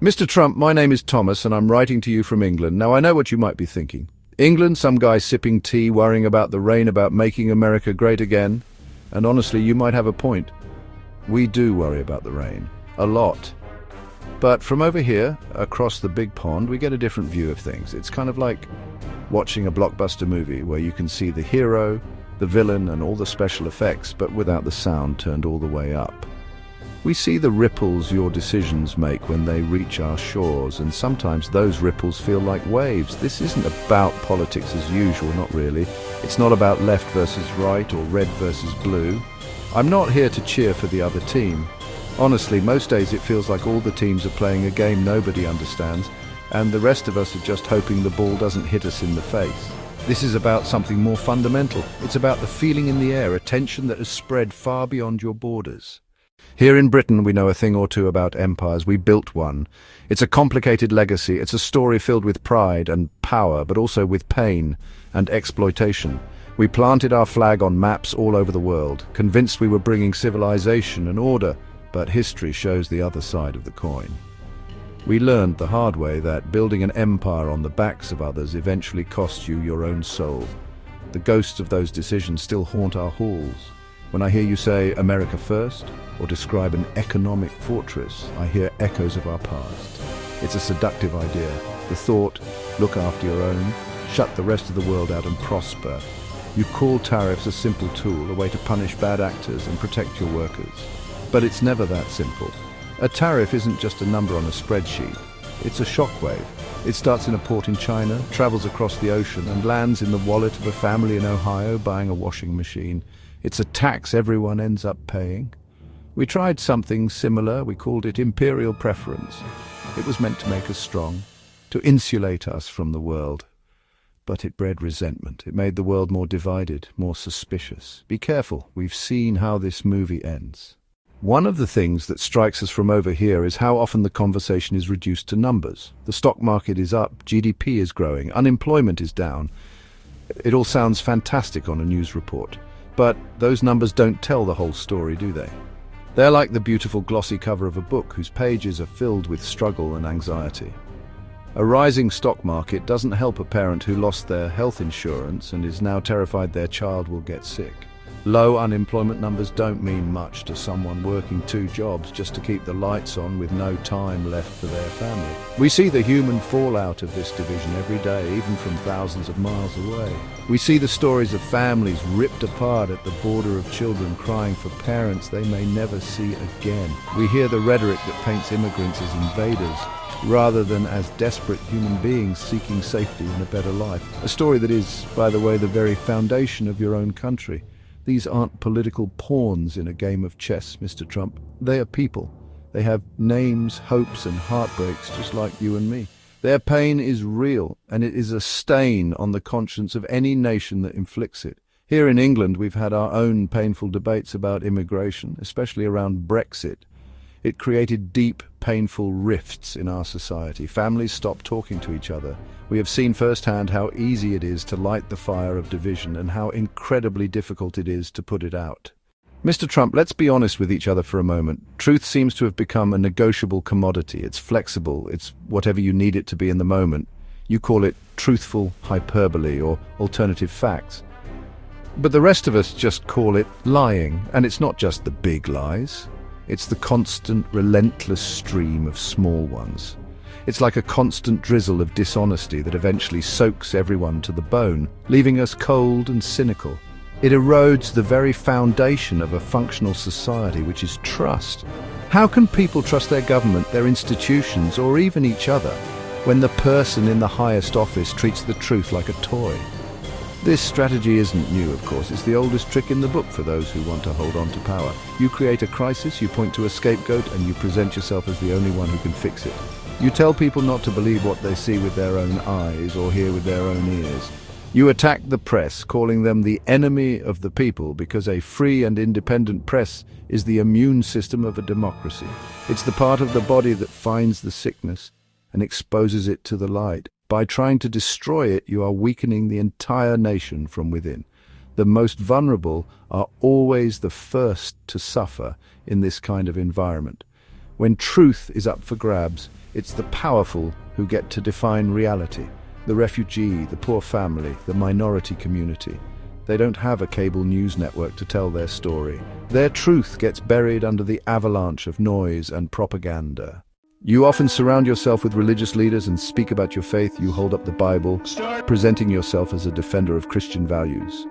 Mr. Trump, my name is Thomas and I'm writing to you from England. Now I know what you might be thinking. England, some guy sipping tea, worrying about the rain, about making America great again. And honestly, you might have a point. We do worry about the rain. A lot. But from over here, across the big pond, we get a different view of things. It's kind of like watching a blockbuster movie where you can see the hero, the villain, and all the special effects, but without the sound turned all the way up. We see the ripples your decisions make when they reach our shores, and sometimes those ripples feel like waves. This isn't about politics as usual, not really. It's not about left versus right or red versus blue. I'm not here to cheer for the other team. Honestly, most days it feels like all the teams are playing a game nobody understands, and the rest of us are just hoping the ball doesn't hit us in the face. This is about something more fundamental. It's about the feeling in the air, a tension that has spread far beyond your borders. Here in Britain, we know a thing or two about empires. We built one. It's a complicated legacy. It's a story filled with pride and power, but also with pain and exploitation. We planted our flag on maps all over the world, convinced we were bringing civilization and order, but history shows the other side of the coin. We learned the hard way that building an empire on the backs of others eventually costs you your own soul. The ghosts of those decisions still haunt our halls. When I hear you say America first, or describe an economic fortress, I hear echoes of our past. It's a seductive idea. The thought, look after your own, shut the rest of the world out and prosper. You call tariffs a simple tool, a way to punish bad actors and protect your workers. But it's never that simple. A tariff isn't just a number on a spreadsheet. It's a shockwave. It starts in a port in China, travels across the ocean, and lands in the wallet of a family in Ohio buying a washing machine. It's a tax everyone ends up paying. We tried something similar. We called it imperial preference. It was meant to make us strong, to insulate us from the world. But it bred resentment. It made the world more divided, more suspicious. Be careful. We've seen how this movie ends. One of the things that strikes us from over here is how often the conversation is reduced to numbers. The stock market is up, GDP is growing, unemployment is down. It all sounds fantastic on a news report. But those numbers don't tell the whole story, do they? They're like the beautiful glossy cover of a book whose pages are filled with struggle and anxiety. A rising stock market doesn't help a parent who lost their health insurance and is now terrified their child will get sick. Low unemployment numbers don't mean much to someone working 2 jobs just to keep the lights on with no time left for their family. We see the human fallout of this division every day, even from thousands of miles away. We see the stories of families ripped apart at the border, of children crying for parents they may never see again. We hear the rhetoric that paints immigrants as invaders, rather than as desperate human beings seeking safety and a better life. A story that is, by the way, the very foundation of your own country. These aren't political pawns in a game of chess, Mr. Trump. They are people. They have names, hopes, and heartbreaks just like you and me. Their pain is real, and it is a stain on the conscience of any nation that inflicts it. Here in England, we've had our own painful debates about immigration, especially around Brexit. It created deep, painful rifts in our society. Families stopped talking to each other. We have seen firsthand how easy it is to light the fire of division and how incredibly difficult it is to put it out. Mr. Trump, let's be honest with each other for a moment. Truth seems to have become a negotiable commodity. It's flexible. It's whatever you need it to be in the moment. You call it truthful hyperbole or alternative facts. But the rest of us just call it lying. And it's not just the big lies. It's the constant, relentless stream of small ones. It's like a constant drizzle of dishonesty that eventually soaks everyone to the bone, leaving us cold and cynical. It erodes the very foundation of a functional society, which is trust. How can people trust their government, their institutions, or even each other, when the person in the highest office treats the truth like a toy? This strategy isn't new, of course. It's the oldest trick in the book for those who want to hold on to power. You create a crisis, you point to a scapegoat, and you present yourself as the only one who can fix it. You tell people not to believe what they see with their own eyes or hear with their own ears. You attack the press, calling them the enemy of the people because a free and independent press is the immune system of a democracy. It's the part of the body that finds the sickness and exposes it to the light. By trying to destroy it, you are weakening the entire nation from within. The most vulnerable are always the first to suffer in this kind of environment. When truth is up for grabs, it's the powerful who get to define reality. The refugee, the poor family, the minority community. They don't have a cable news network to tell their story. Their truth gets buried under the avalanche of noise and propaganda. You often surround yourself with religious leaders and speak about your faith. You hold up the Bible, presenting yourself as a defender of Christian values.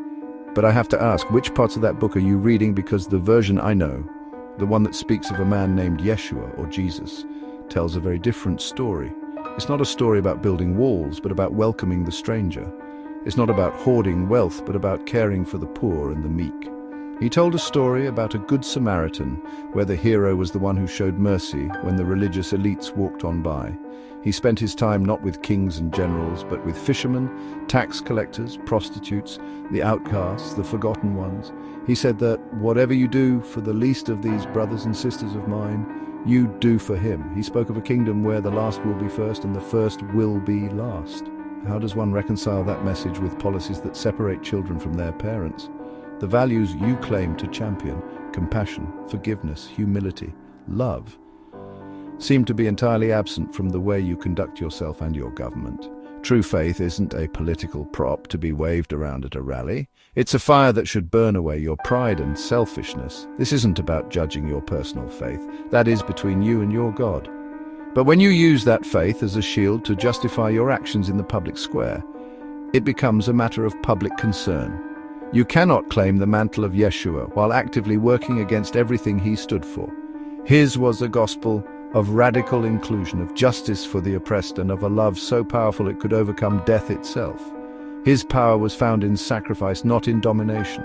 But I have to ask, which parts of that book are you reading? Because the version I know, the one that speaks of a man named Yeshua or Jesus, tells a very different story. It's not a story about building walls, but about welcoming the stranger. It's not about hoarding wealth, but about caring for the poor and the meek. He told a story about a good Samaritan, where the hero was the one who showed mercy when the religious elites walked on by. He spent his time not with kings and generals, but with fishermen, tax collectors, prostitutes, the outcasts, the forgotten ones. He said that whatever you do for the least of these brothers and sisters of mine, you do for him. He spoke of a kingdom where the last will be first and the first will be last. How does one reconcile that message with policies that separate children from their parents? The values you claim to champion, compassion, forgiveness, humility, love, seem to be entirely absent from the way you conduct yourself and your government. True faith isn't a political prop to be waved around at a rally. It's a fire that should burn away your pride and selfishness. This isn't about judging your personal faith. That is between you and your God. But when you use that faith as a shield to justify your actions in the public square, it becomes a matter of public concern. You cannot claim the mantle of Yeshua while actively working against everything he stood for. His was a gospel of radical inclusion, of justice for the oppressed, and of a love so powerful it could overcome death itself. His power was found in sacrifice, not in domination.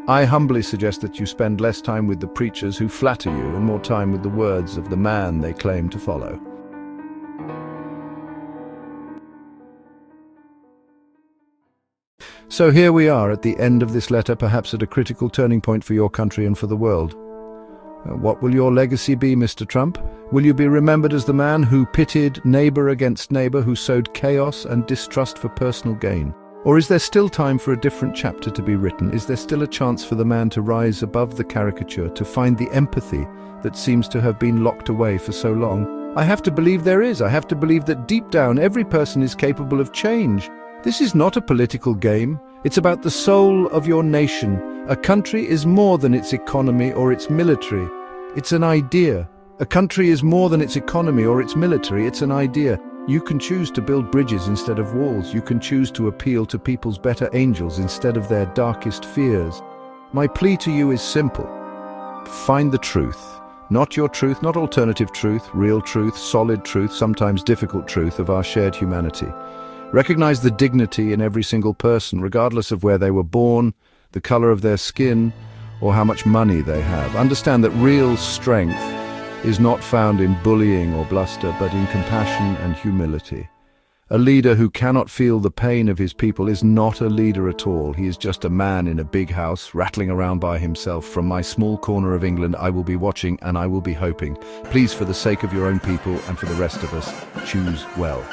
I humbly suggest that you spend less time with the preachers who flatter you and more time with the words of the man they claim to follow. So here we are at the end of this letter, perhaps at a critical turning point for your country and for the world. What will your legacy be, Mr. Trump? Will you be remembered as the man who pitted neighbor against neighbor, who sowed chaos and distrust for personal gain? Or is there still time for a different chapter to be written? Is there still a chance for the man to rise above the caricature, to find the empathy that seems to have been locked away for so long? I have to believe there is. I have to believe that deep down every person is capable of change. This is not a political game. It's about the soul of your nation. A country is more than its economy or its military. It's an idea. A country is more than its economy or its military. It's an idea. You can choose to build bridges instead of walls. You can choose to appeal to people's better angels instead of their darkest fears. My plea to you is simple. Find the truth. Not your truth, not alternative truth, real truth, solid truth, sometimes difficult truth of our shared humanity. Recognize the dignity in every single person, regardless of where they were born, the color of their skin, or how much money they have. Understand that real strength is not found in bullying or bluster, but in compassion and humility. A leader who cannot feel the pain of his people is not a leader at all. He is just a man in a big house, rattling around by himself. From my small corner of England, I will be watching and I will be hoping. Please, for the sake of your own people and for the rest of us, choose well.